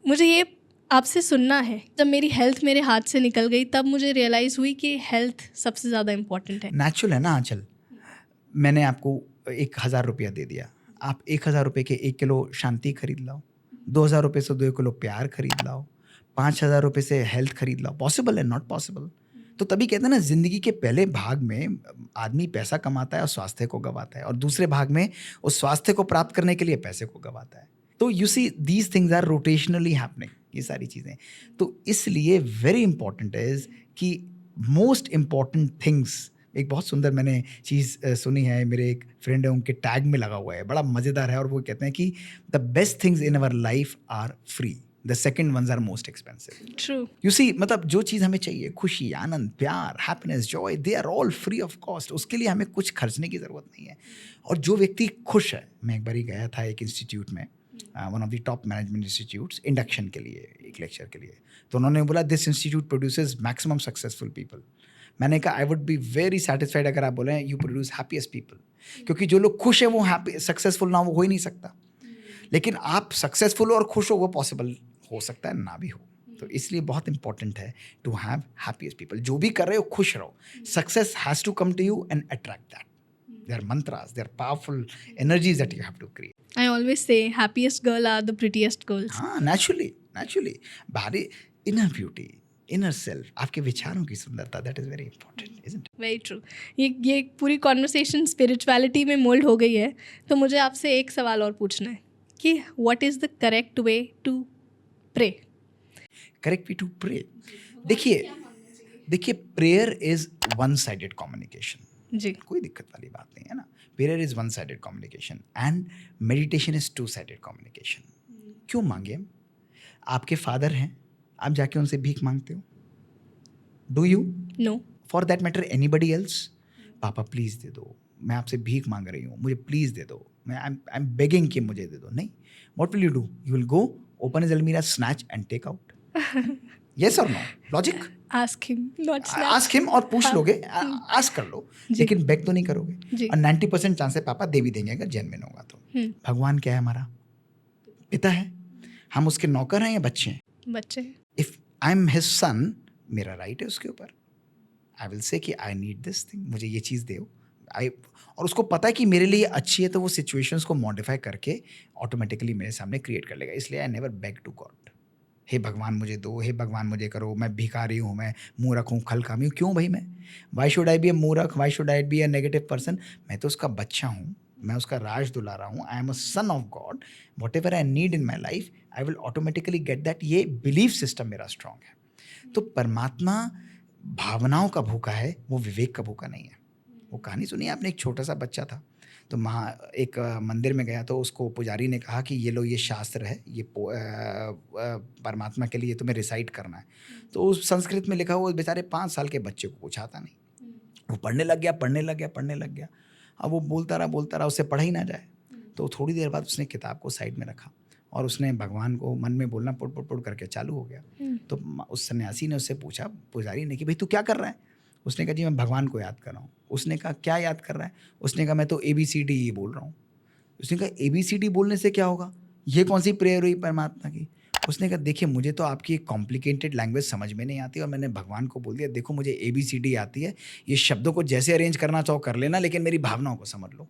मुझे ये आपसे सुनना है। जब मेरी हेल्थ मेरे हाथ से निकल गई तब मुझे रियलाइज़ हुई कि हेल्थ सबसे ज़्यादा इम्पोर्टेंट है। नेचुरल है ना आंचल, मैंने आपको 1,000 रुपया दे दिया, आप 1,000 रुपये के 1 किलो शांति खरीद लाओ, 2,000 रुपये से 2 किलो प्यार खरीद लाओ, 5,000 रुपये से हेल्थ खरीद लाओ। पॉसिबल है? Not possible. तो तभी कहते हैं ना, जिंदगी के पहले भाग में आदमी पैसा कमाता है और स्वास्थ्य को गंवाता है, और दूसरे भाग में उस स्वास्थ्य को प्राप्त करने के लिए पैसे को गंवाता है। तो you see these things are rotationally happening, ये सारी चीज़ें। तो इसलिए वेरी इंपॉर्टेंट इज कि मोस्ट इम्पॉर्टेंट थिंग्स, एक बहुत सुंदर मैंने चीज़ सुनी है, मेरे एक फ्रेंड है, उनके टैग में लगा हुआ है, बड़ा मज़ेदार है, और वो कहते हैं कि the best things in our life are free, the second ones are most expensive. True. You see, मतलब जो चीज़ हमें चाहिए, खुशी, आनंद, प्यार, happiness, joy, they are all free of cost. उसके लिए हमें कुछ खर्चने की ज़रूरत नहीं है। और जो व्यक्ति खुश है, मैं एक बार ही गया था एक इंस्टीट्यूट में, one of the top management institutes, induction के लिए, एक लेक्चर के लिए। तो उन्होंने बोला this institute produces maximum successful people. मैंने कहा I would be very satisfied अगर आप बोलें यू प्रोड्यूस हैप्पीएस्ट पीपल, क्योंकि जो लोग खुश है वो हैप्पी सक्सेसफुल ना, वो हो ही नहीं सकता। लेकिन आप सक्सेसफुल और खुश हो, वो पॉसिबल हो सकता है, ना भी हो। तो इसलिए बहुत इंपॉर्टेंट है टू हैव हैप्पीएस्ट पीपल। जो भी कर रहे हो खुश रहो। Success has to come to you and attract that. They're mantras, they're powerful energies that you have to create. I always say happiest girl are the prettiest girls. हाँ, naturally बाहरी inner beauty, inner self, आपके विचारों की सुंदरता, that is very important, isn't it? Very true. ये पूरी conversation spirituality में mould हो गई है। तो मुझे आपसे एक सवाल और पूछना है कि what is the correct way to pray? Correct way to pray, देखिए prayer is one sided communication. जी। कोई दिक्कत वाली बात नहीं है ना। Prayer is one sided communication and meditation is two sided communication. क्यों मांगे हम? आपके फादर हैं, आप जाके उनसे भीख मांगते हो? Do you? No. For that matter anybody else? पापा प्लीज दे दो, मैं आपसे भीख मांग रही हूँ, मुझे प्लीज दे दो, मैं आई एम बेगिंग कि मुझे दे दो। नहीं, what will you do? You will go open his अलमीरा, snatch and take out. Yes or no? Logic? Ask him, not snatch. Ask him, और पूछ लोगे, आस्क कर लो, लेकिन बेग तो नहीं करोगे। और 90% चांस है पापा दे भी देंगे अगर जेन्युइन होगा तो। भगवान क्या है? हमारा पिता है। हम उसके नौकर हैं या बच्चे हैं? बच्चे। If I am his son, मेरा राइट है उसके ऊपर। आई विल से कि आई नीड दिस थिंग, मुझे ये चीज़ दो। और उसको पता है कि मेरे लिए अच्छी है, तो वो सिचुएशंस को मॉडिफाई करके ऑटोमेटिकली मेरे सामने क्रिएट कर लेगा। इसलिए I never beg to God, हे भगवान मुझे दो, हे भगवान मुझे करो, मैं भिखारी हूँ, मैं मूर्ख हूँ, खलकामी हूँ। क्यों भाई? मैं why should I be a मूर्ख, why should I be a negative person? मैं तो उसका बच्चा हूँ, मैं उसका राज दुलारा हूँ। I am a son of God, what ever I need in my life I will automatically get that. ये बिलीफ सिस्टम मेरा स्ट्रांग है। तो परमात्मा भावनाओं का भूखा है, वो विवेक का भूखा नहीं है। वो कहानी सुनी आपने, एक छोटा सा बच्चा था, तो एक मंदिर में गया, तो उसको पुजारी ने कहा कि ये लो, ये शास्त्र है, ये परमात्मा के लिए तुम्हें रिसाइट करना है। तो उस संस्कृत में लिखा हुआ, बेचारे 5 साल के बच्चे को कुछ आता नहीं, वो पढ़ने लग गया। अब वो बोलता रहा, उससे पढ़ा ही ना जाए। तो थोड़ी देर बाद उसने किताब को साइड में रखा और उसने भगवान को मन में बोलना पुड़ करके चालू हो गया। तो उस सन्यासी ने उससे पूछा, पुजारी ने, कि भाई तू क्या कर रहा है? उसने कहा जी मैं भगवान को याद कर रहा हूँ। उसने कहा क्या याद कर रहा है? उसने कहा मैं तो ABCD बोल रहा हूँ। उसने कहा ABCD बोलने से क्या होगा? ये कौन सी प्रेयर हुई परमात्मा की? उसने कहा देखिए मुझे तो आपकी एक कॉम्प्लिकेटेड लैंग्वेज समझ में नहीं आती, और मैंने भगवान को बोल दिया देखो मुझे ABCD आती है, ये शब्दों को जैसे अरेंज करना चाहो कर लेना, लेकिन मेरी भावनाओं को समझ लो।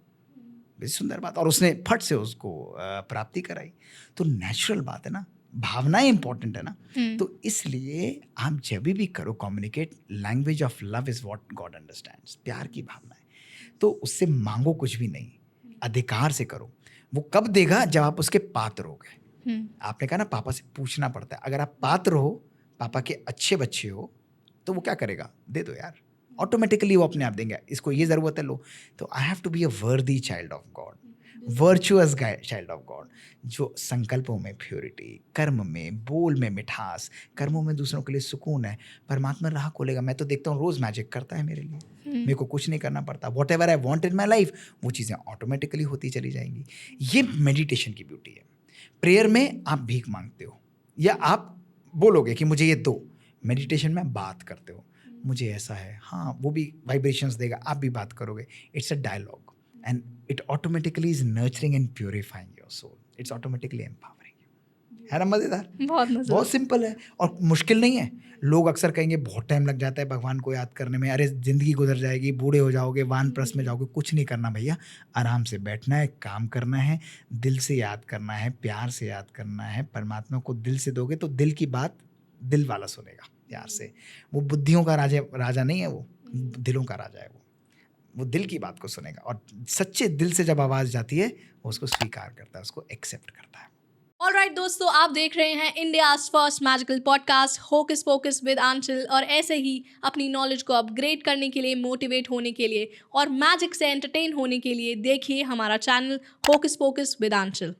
बड़ी सुंदर बात। और उसने फट से उसको प्राप्ति कराई। तो नेचुरल बात है ना, भावनाएं इंपॉर्टेंट है ना। तो इसलिए आप जब भी करो communicate, language of love is what God understands. प्यार की भावना है, तो उससे मांगो कुछ भी नहीं, अधिकार से करो। वो कब देगा? जब आप उसके पात्र हो गए। आपने कहा ना पापा से पूछना पड़ता है। अगर आप पात्र हो, पापा के अच्छे बच्चे हो, तो वो क्या करेगा? दे दो यार, ऑटोमेटिकली वो अपने आप देंगे। इसको ये ज़रूरत है, लो। तो I have to be a worthy child of God, virtuous child of God, जो संकल्पों में प्योरिटी, कर्म में, बोल में मिठास, कर्मों में दूसरों के लिए सुकून है। परमात्मा राह खोलेगा। मैं तो देखता हूँ रोज़ मैजिक करता है मेरे लिए, मेरे को कुछ नहीं करना पड़ता। What ever I want in my life, वो चीज़ें ऑटोमेटिकली होती चली जाएंगी। ये मेडिटेशन की ब्यूटी है। प्रेयर में आप भीख मांगते हो या आप बोलोगे कि मुझे ये दो। मेडिटेशन में बात करते हो, मुझे ऐसा है, हाँ, वो भी वाइब्रेशंस देगा, आप भी बात करोगे। It's a dialogue and it automatically is nurturing and purifying your soul. It's automatically empowering you. है ना मज़ेदार? बहुत मज़ा। बहुत सिंपल है और मुश्किल नहीं है। लोग अक्सर कहेंगे बहुत टाइम लग जाता है भगवान को याद करने में, अरे ज़िंदगी गुजर जाएगी, बूढ़े हो जाओगे, वानप्रस्थ में जाओगे। कुछ नहीं करना भैया, आराम से बैठना है, काम करना है, दिल से याद करना है, प्यार से याद करना है। परमात्मा को दिल से दोगे तो दिल की बात दिल वाला सुनेगा प्यार से। वो बुद्धियों का राजा नहीं है, वो दिलों का राजा है। वो दिल की बात को सुनेगा और सच्चे दिल से जब आवाज़ जाती है वो उसको स्वीकार करता है, उसको एक्सेप्ट करता है। ऑलराइट दोस्तों, आप देख रहे हैं India's first magical podcast hocus pocus with Aanchal, और ऐसे ही अपनी नॉलेज को अपग्रेड करने के लिए, मोटिवेट होने के लिए और मैजिक से एंटरटेन होने के लिए देखिए हमारा channel hocus pocus with Aanchal.